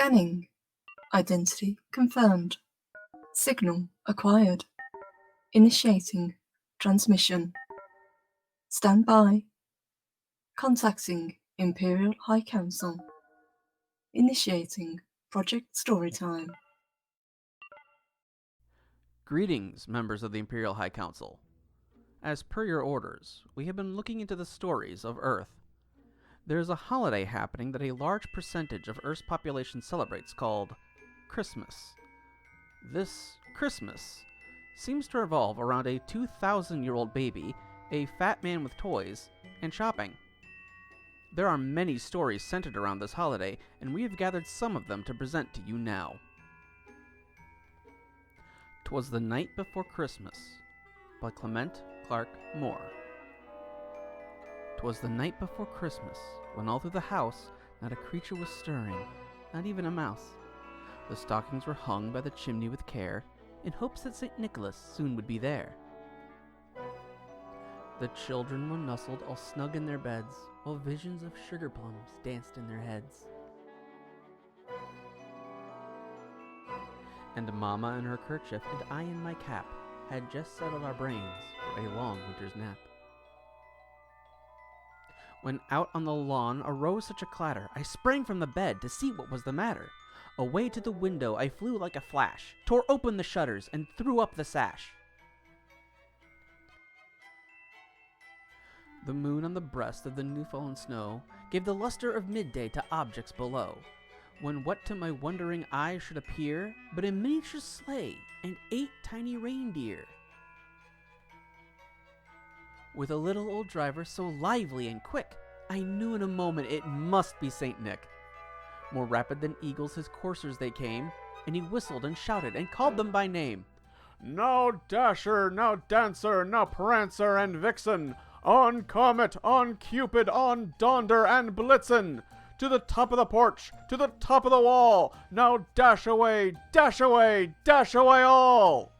Scanning. Identity confirmed. Signal acquired. Initiating transmission. Stand by. Contacting Imperial High Council. Initiating Project Storytime. Greetings, members of the Imperial High Council. As per your orders, we have been looking into the stories of Earth. There is a holiday happening that a large percentage of Earth's population celebrates called Christmas. This Christmas seems to revolve around a 2,000-year-old baby, a fat man with toys, and shopping. There are many stories centered around this holiday, and we have gathered some of them to present to you now. 'Twas the Night Before Christmas by Clement Clark Moore. 'Twas the night before Christmas, when all through the house not a creature was stirring, not even a mouse. The stockings were hung by the chimney with care, in hopes that St. Nicholas soon would be there. The children were nestled all snug in their beds, while visions of sugar plums danced in their heads. And Mama in her kerchief and I in my cap had just settled our brains for a long winter's nap. When out on the lawn arose such a clatter, I sprang from the bed to see what was the matter. Away to the window I flew like a flash, tore open the shutters, and threw up the sash. The moon on the breast of the new-fallen snow gave the luster of midday to objects below, when what to my wondering eyes should appear but a miniature sleigh and 8 tiny reindeer, with a little old driver so lively and quick, I knew in a moment it must be Saint Nick. More rapid than eagles his coursers they came, and he whistled and shouted and called them by name. Now Dasher, now Dancer, now Prancer and Vixen, on Comet, on Cupid, on Donder and Blitzen, to the top of the porch, to the top of the wall, now dash away, dash away, dash away all!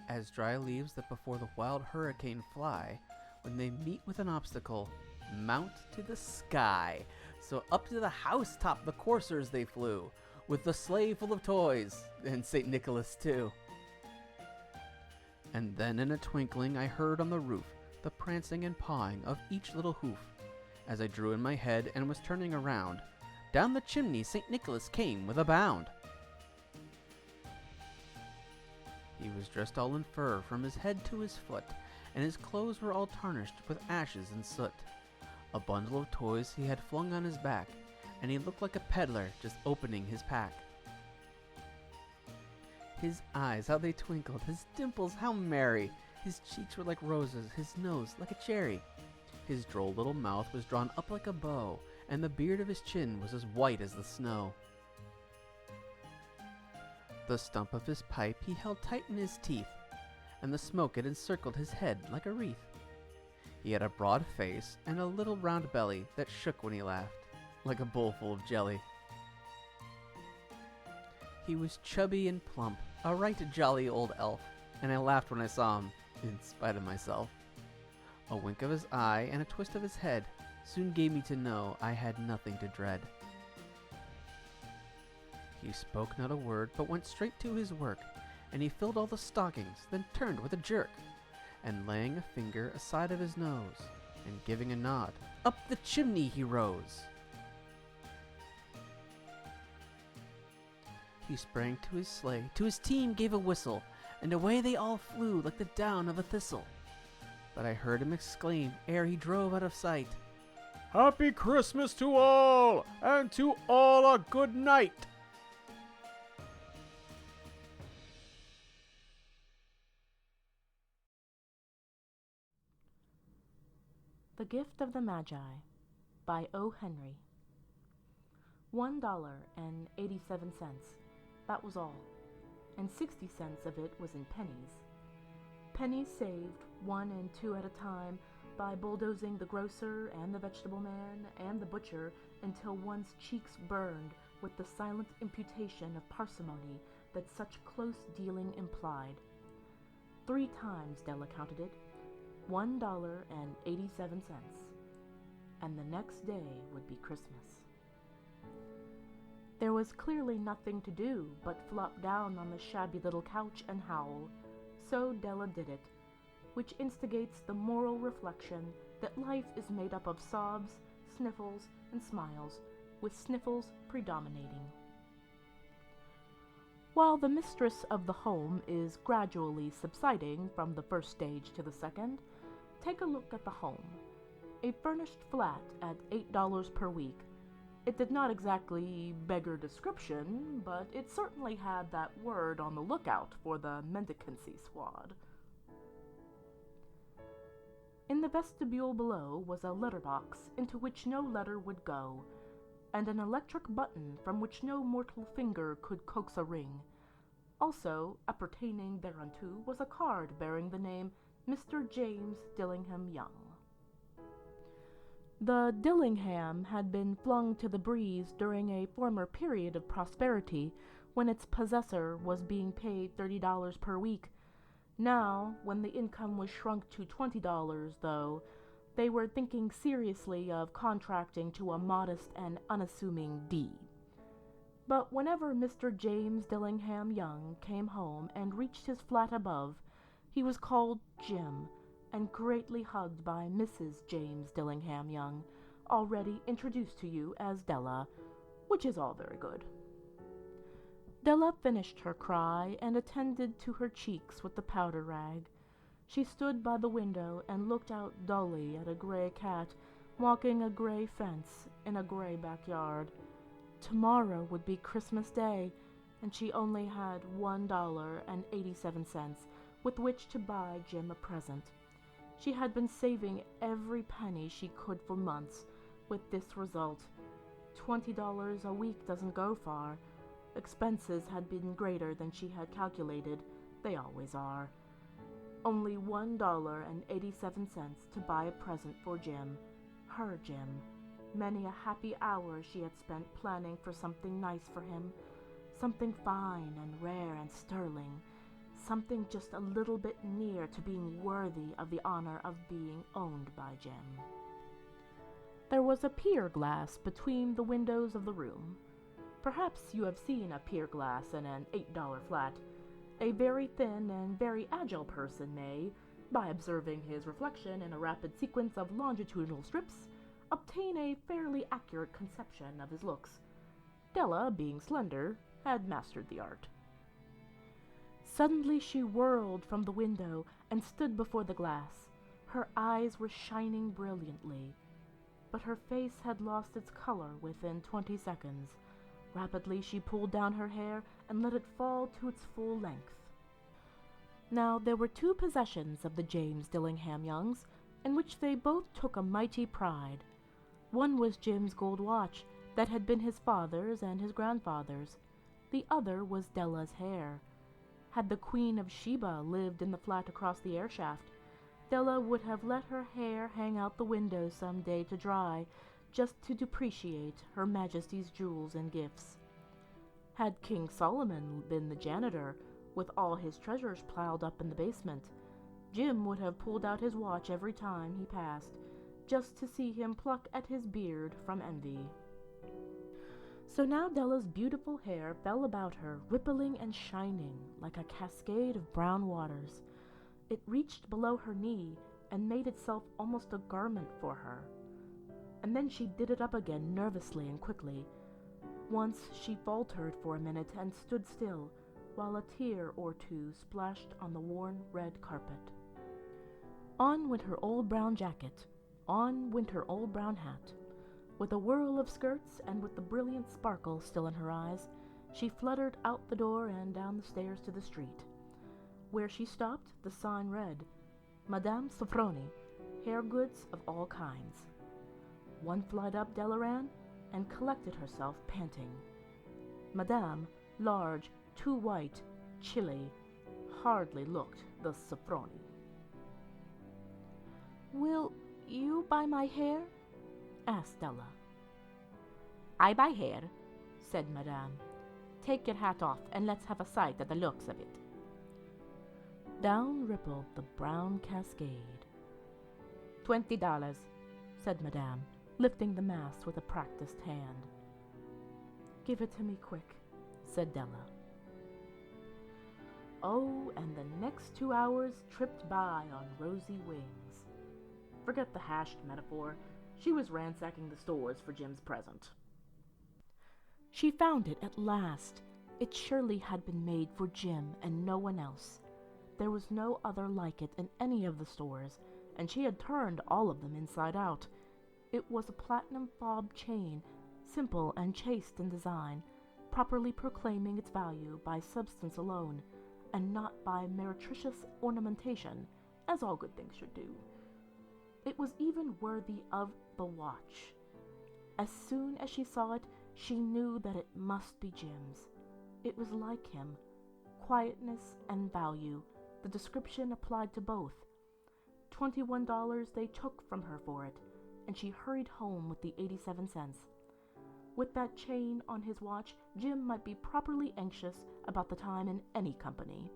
As dry leaves that before the wild hurricane fly, when they meet with an obstacle, mount to the sky. So up to the housetop the coursers they flew, with the sleigh full of toys, and St. Nicholas too. And then in a twinkling I heard on the roof the prancing and pawing of each little hoof. As I drew in my head and was turning around, down the chimney St. Nicholas came with a bound. He was dressed all in fur from his head to his foot, and his clothes were all tarnished with ashes and soot. A bundle of toys he had flung on his back, and he looked like a peddler just opening his pack. His eyes, how they twinkled, his dimples, how merry! His cheeks were like roses, his nose like a cherry. His droll little mouth was drawn up like a bow, and the beard of his chin was as white as the snow. The stump of his pipe he held tight in his teeth, and the smoke had encircled his head like a wreath. He had a broad face and a little round belly that shook when he laughed, like a bowl full of jelly. He was chubby and plump, a right jolly old elf, and I laughed when I saw him, in spite of myself. A wink of his eye and a twist of his head soon gave me to know I had nothing to dread. He spoke not a word, but went straight to his work, and he filled all the stockings, then turned with a jerk, and laying a finger aside of his nose, and giving a nod, up the chimney he rose. He sprang to his sleigh, to his team gave a whistle, and away they all flew like the down of a thistle. But I heard him exclaim, ere he drove out of sight, Happy Christmas to all, and to all a good night! The Gift of the Magi by O. Henry. $1.87. That was all, and 60 cents of it was in pennies. Pennies saved 1 and 2 at a time by bulldozing the grocer and the vegetable man and the butcher until one's cheeks burned with the silent imputation of parsimony that such close dealing implied. 3 times Della counted it, $1.87, and the next day would be Christmas. There was clearly nothing to do but flop down on the shabby little couch and howl. So Della did it, which instigates the moral reflection that life is made up of sobs, sniffles, and smiles, with sniffles predominating. While the mistress of the home is gradually subsiding from the first stage to the second, take a look at the home. A furnished flat at $8 per week. It did not exactly beggar description, but it certainly had that word on the lookout for the mendicancy squad. In the vestibule below was a letterbox into which no letter would go, and an electric button from which no mortal finger could coax a ring. Also, appertaining thereunto was a card bearing the name Mr. James Dillingham Young. The Dillingham had been flung to the breeze during a former period of prosperity when its possessor was being paid $30 per week. Now, when the income was shrunk to $20, though, they were thinking seriously of contracting to a modest and unassuming D. But whenever Mr. James Dillingham Young came home and reached his flat above, he was called Jim, and greatly hugged by Mrs. James Dillingham Young, already introduced to you as Della, which is all very good. Della finished her cry and attended to her cheeks with the powder rag. She stood by the window and looked out dully at a gray cat walking a gray fence in a gray backyard. Tomorrow would be Christmas Day, and she only had $1.87 with which to buy Jim a present. She had been saving every penny she could for months, with this result. $20 a week doesn't go far. Expenses had been greater than she had calculated. They always are. Only $1.87 to buy a present for Jim. Her Jim. Many a happy hour she had spent planning for something nice for him. Something fine and rare and sterling. Something just a little bit near to being worthy of the honor of being owned by Jim. There was a pier glass between the windows of the room. Perhaps you have seen a pier glass in an $8 flat. A very thin and very agile person may, by observing his reflection in a rapid sequence of longitudinal strips, obtain a fairly accurate conception of his looks. Della, being slender, had mastered the art. Suddenly she whirled from the window and stood before the glass. Her eyes were shining brilliantly, but her face had lost its color within 20 seconds. Rapidly she pulled down her hair and let it fall to its full length. Now there were two possessions of the James Dillingham Youngs, in which they both took a mighty pride. One was Jim's gold watch, that had been his father's and his grandfather's. The other was Della's hair. Had the Queen of Sheba lived in the flat across the air shaft, Della would have let her hair hang out the window some day to dry, just to depreciate Her Majesty's jewels and gifts. Had King Solomon been the janitor, with all his treasures piled up in the basement, Jim would have pulled out his watch every time he passed, just to see him pluck at his beard from envy. So now Della's beautiful hair fell about her, rippling and shining like a cascade of brown waters. It reached below her knee and made itself almost a garment for her. And then she did it up again nervously and quickly. Once she faltered for a minute and stood still, while a tear or two splashed on the worn red carpet. On went her old brown jacket, on went her old brown hat. With a whirl of skirts and with the brilliant sparkle still in her eyes, she fluttered out the door and down the stairs to the street. Where she stopped, the sign read, Madame Sofroni, hair goods of all kinds. One flight up Della ran, and collected herself panting. Madame, large, too white, chilly, hardly looked the Sofroni. "Will you buy my hair?" asked Della. "I buy hair," said Madame. "Take your hat off and let's have a sight at the looks of it." Down rippled the brown cascade. $20, said Madame, lifting the mass with a practiced hand. "Give it to me quick," said Della. Oh, and the next 2 hours tripped by on rosy wings. Forget the hashed metaphor. She was ransacking the stores for Jim's present. She found it at last. It surely had been made for Jim and no one else. There was no other like it in any of the stores, and she had turned all of them inside out. It was a platinum fob chain, simple and chaste in design, properly proclaiming its value by substance alone, and not by meretricious ornamentation, as all good things should do. It was even worthy of the watch. As soon as she saw it, she knew that it must be Jim's. It was like him. Quietness and value. The description applied to both. $21 they took from her for it, and she hurried home with the 87 cents. With that chain on his watch, Jim might be properly anxious about the time in any company.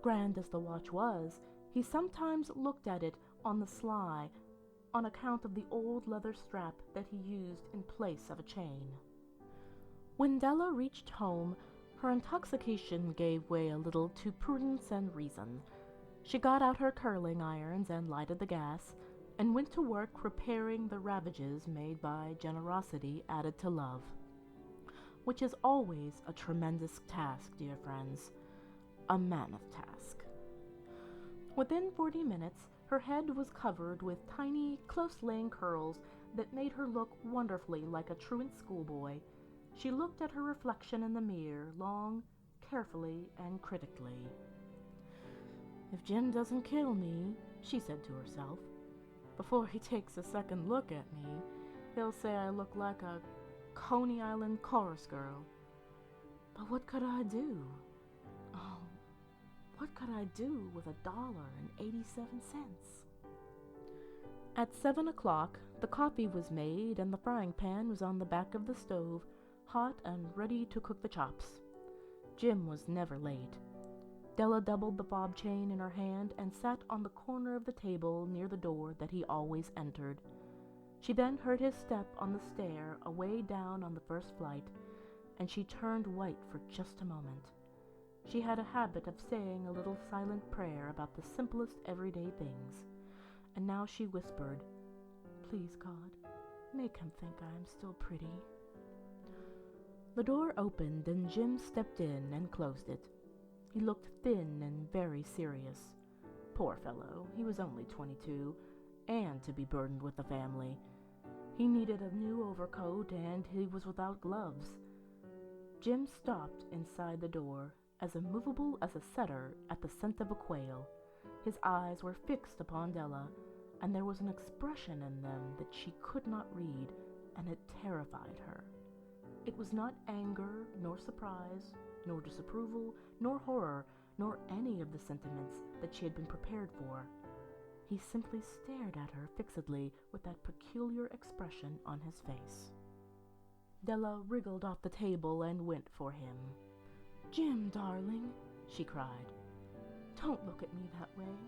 Grand as the watch was, he sometimes looked at it on the sly, on account of the old leather strap that he used in place of a chain. When Della reached home, her intoxication gave way a little to prudence and reason. She got out her curling irons and lighted the gas, and went to work repairing the ravages made by generosity added to love, which is always a tremendous task, dear friends, a mammoth task. Within 40 minutes, her head was covered with tiny, close-laying curls that made her look wonderfully like a truant schoolboy. She looked at her reflection in the mirror long, carefully, and critically. "If Jim doesn't kill me," she said to herself, "before he takes a second look at me, he'll say I look like a Coney Island chorus girl. But what could I do? Oh, what could I do with $1.87? At 7 o'clock, the coffee was made and the frying pan was on the back of the stove, hot and ready to cook the chops. Jim was never late. Della doubled the fob chain in her hand and sat on the corner of the table near the door that he always entered. She then heard his step on the stair away down on the first flight, and she turned white for just a moment. She had a habit of saying a little silent prayer about the simplest everyday things, and now she whispered, "Please, God, make him think I am still pretty." The door opened and Jim stepped in and closed it. He looked thin and very serious. Poor fellow, he was only 22, and to be burdened with a family. He needed a new overcoat, and he was without gloves. Jim stopped inside the door, as immovable as a setter at the scent of a quail. His eyes were fixed upon Della, and there was an expression in them that she could not read, and it terrified her. It was not anger, nor surprise, nor disapproval, nor horror, nor any of the sentiments that she had been prepared for. He simply stared at her fixedly with that peculiar expression on his face. Della wriggled off the table and went for him. "Jim, darling," she cried, "don't look at me that way.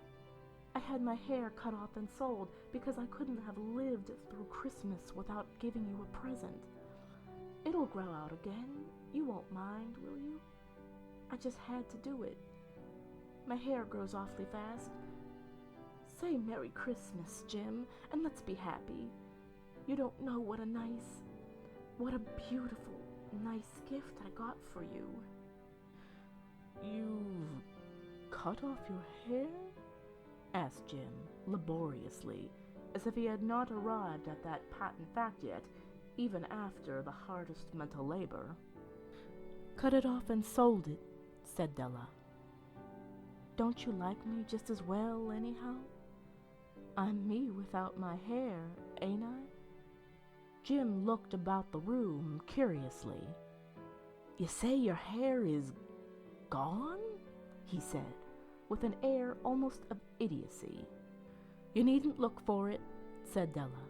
I had my hair cut off and sold because I couldn't have lived through Christmas without giving you a present. It'll grow out again. You won't mind, will you? I just had to do it. My hair grows awfully fast. Say Merry Christmas, Jim, and let's be happy. You don't know what a beautiful, nice gift I got for you." "You've cut off your hair?" asked Jim, laboriously, as if he had not arrived at that patent fact yet, even after the hardest mental labor. "Cut it off and sold it," said Della. "Don't you like me just as well, anyhow? I'm me without my hair, ain't I?" Jim looked about the room curiously. "You say your hair is gone?" he said, with an air almost of idiocy. "You needn't look for it," said Della.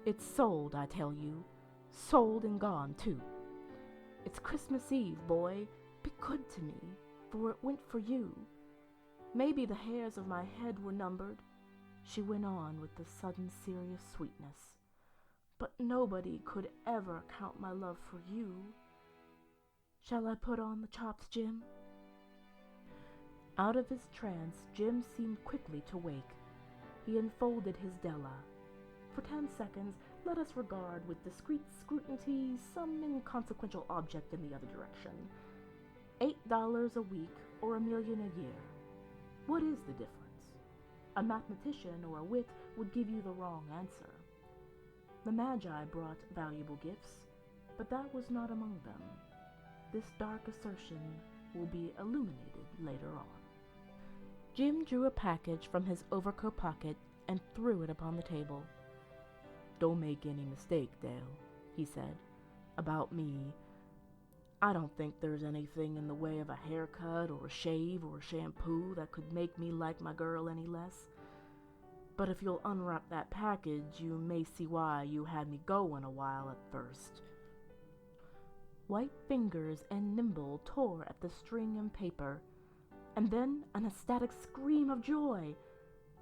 "It's sold, I tell you. Sold and gone, too. It's Christmas Eve, boy. Be good to me, for it went for you. Maybe the hairs of my head were numbered," she went on with a sudden serious sweetness. "But nobody could ever count my love for you. Shall I put on the chops, Jim? Out of his trance, Jim seemed quickly to wake. He unfolded his Della. For 10 seconds, let us regard with discreet scrutiny some inconsequential object in the other direction. $8 a week or $1 million a year. What is the difference? A mathematician or a wit would give you the wrong answer. The Magi brought valuable gifts, but that was not among them. This dark assertion will be illuminated later on. Jim drew a package from his overcoat pocket and threw it upon the table. "Don't make any mistake, Dale," he said, "about me. I don't think there's anything in the way of a haircut or a shave or a shampoo that could make me like my girl any less. But if you'll unwrap that package, you may see why you had me going a while at first." White fingers and nimble tore at the string and paper, and then an ecstatic scream of joy,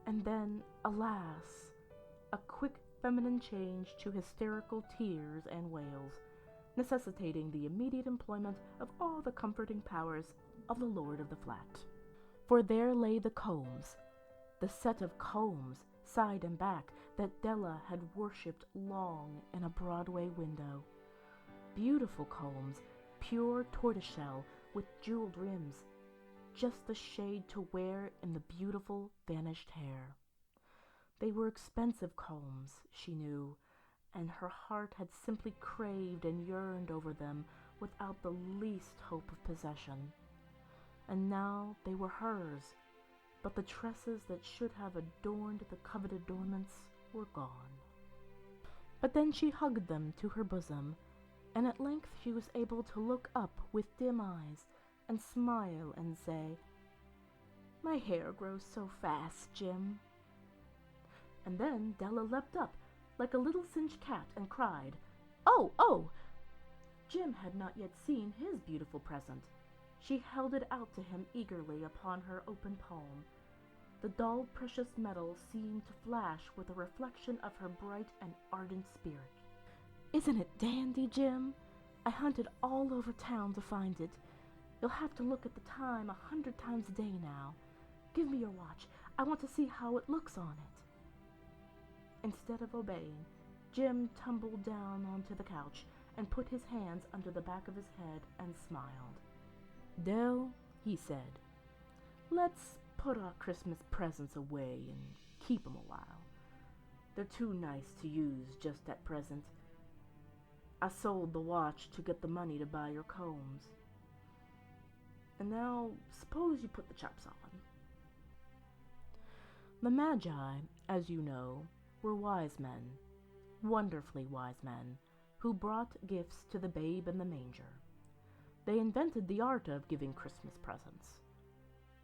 and then, alas, a quick feminine change to hysterical tears and wails, necessitating the immediate employment of all the comforting powers of the lord of the flat. For there lay the combs, the set of combs, side and back, that Della had worshipped long in a Broadway window. Beautiful combs, pure tortoiseshell with jeweled rims, just the shade to wear in the beautiful vanished hair. They were expensive combs, she knew, and her heart had simply craved and yearned over them without the least hope of possession. And now they were hers, but the tresses that should have adorned the coveted adornments were gone. But then she hugged them to her bosom, and at length she was able to look up with dim eyes and smile and say, "My hair grows so fast, Jim." And then Della leapt up like a little singed cat and cried, "Oh, oh!" Jim had not yet seen his beautiful present. She held it out to him eagerly upon her open palm. The dull, precious metal seemed to flash with a reflection of her bright and ardent spirit. "Isn't it dandy, Jim? I hunted all over town to find it. You'll have to look at the time 100 times a day now. Give me your watch. I want to see how it looks on it." Instead of obeying, Jim tumbled down onto the couch and put his hands under the back of his head and smiled. "Dell," he said, "let's put our Christmas presents away and keep 'em a while. They're too nice to use just at present. I sold the watch to get the money to buy your combs. And now, suppose you put the chops on." The Magi, as you know, were wise men, wonderfully wise men, who brought gifts to the babe in the manger. They invented the art of giving Christmas presents.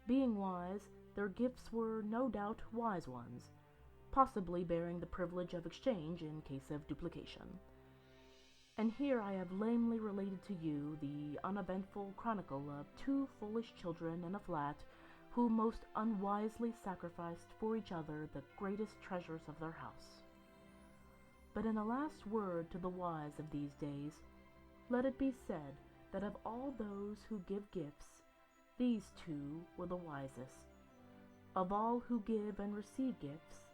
Being wise, their gifts were no doubt wise ones, possibly bearing the privilege of exchange in case of duplication. And here I have lamely related to you the uneventful chronicle of 2 foolish children in a flat who most unwisely sacrificed for each other the greatest treasures of their house. But in a last word to the wise of these days, let it be said that of all those who give gifts, these 2 were the wisest. Of all who give and receive gifts,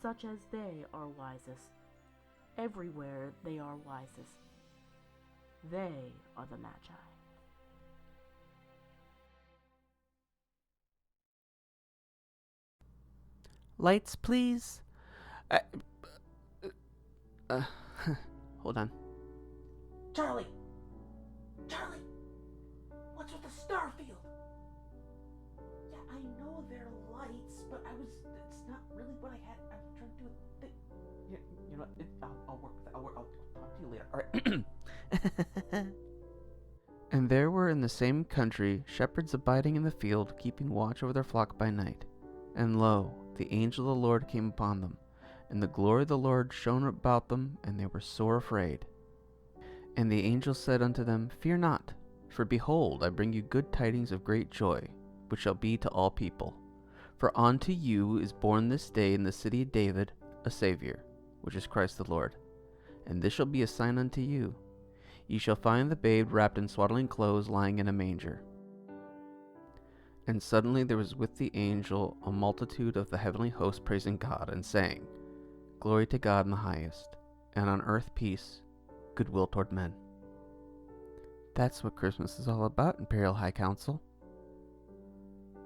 such as they are wisest. Everywhere they are wisest. They are the Magi. Lights, please. Hold on. Charlie! Charlie! What's with the Starfield? Yeah, I know they're lights, but it's not really what I had. I'm trying to do a thing. You know, I'll work with it. I'll talk to you later. Alright. And there were in the same country shepherds abiding in the field, keeping watch over their flock by night. And lo, the angel of the Lord came upon them, and the glory of the Lord shone about them, and they were sore afraid. And the angel said unto them, Fear not, for behold, I bring you good tidings of great joy, which shall be to all people. For unto you is born this day in the city of David a Saviour, which is Christ the Lord. And this shall be a sign unto you. Ye shall find the babe wrapped in swaddling clothes, lying in a manger. And suddenly there was with the angel a multitude of the heavenly host praising God, and saying, Glory to God in the highest, and on earth peace, goodwill toward men. That's what Christmas is all about, Imperial High Council.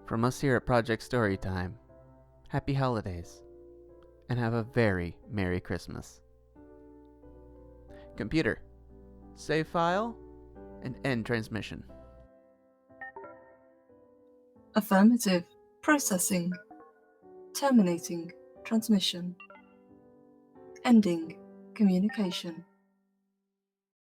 From us here at Project Storytime, happy holidays, and have a very Merry Christmas. Computer, save file, and end transmission. Affirmative. Processing. Terminating transmission. Ending communication.